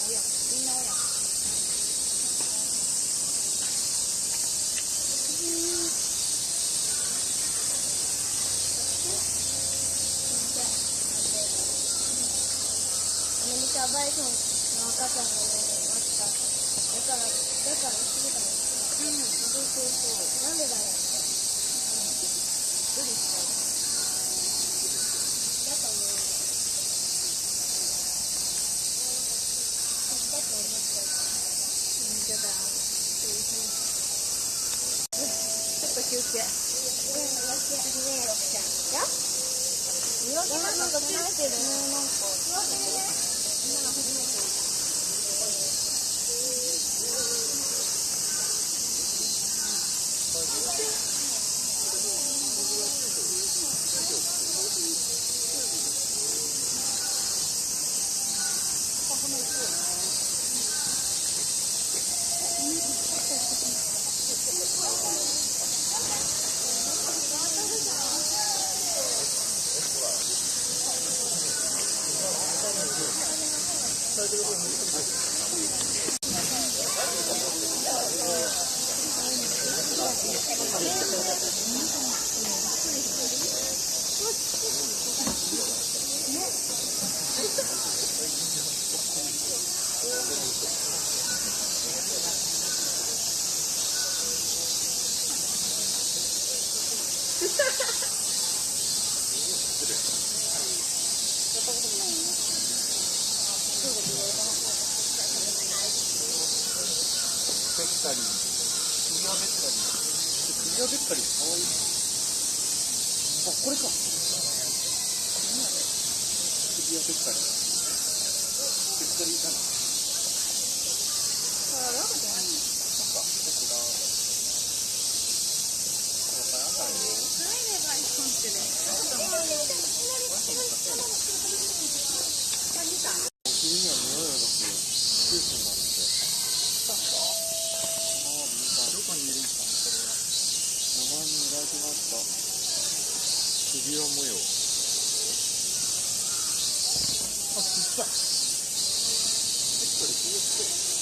親子、みんな親子。アメリカバイソンの赤ちゃんがね、ました。だからすぐだね。そう。なんでだろう。どうですか。だと思う。だと思っちゃう。本当だ。ちょっと休憩。見分けなんかついてるね。なんか見分けるね。みんなが初めて。ベッカリー、クリアベッカリー、クリアベッカリー、かわいい。あ、これか。クリアベッカリー。ベッカリーかな。そっか、僕が。これから赤いよ。君には匂いを出すジュースになって。どこにいるんですか、これは。名前に磨きました。首輪模様。あ、ちっちゃい。これ気をつけ。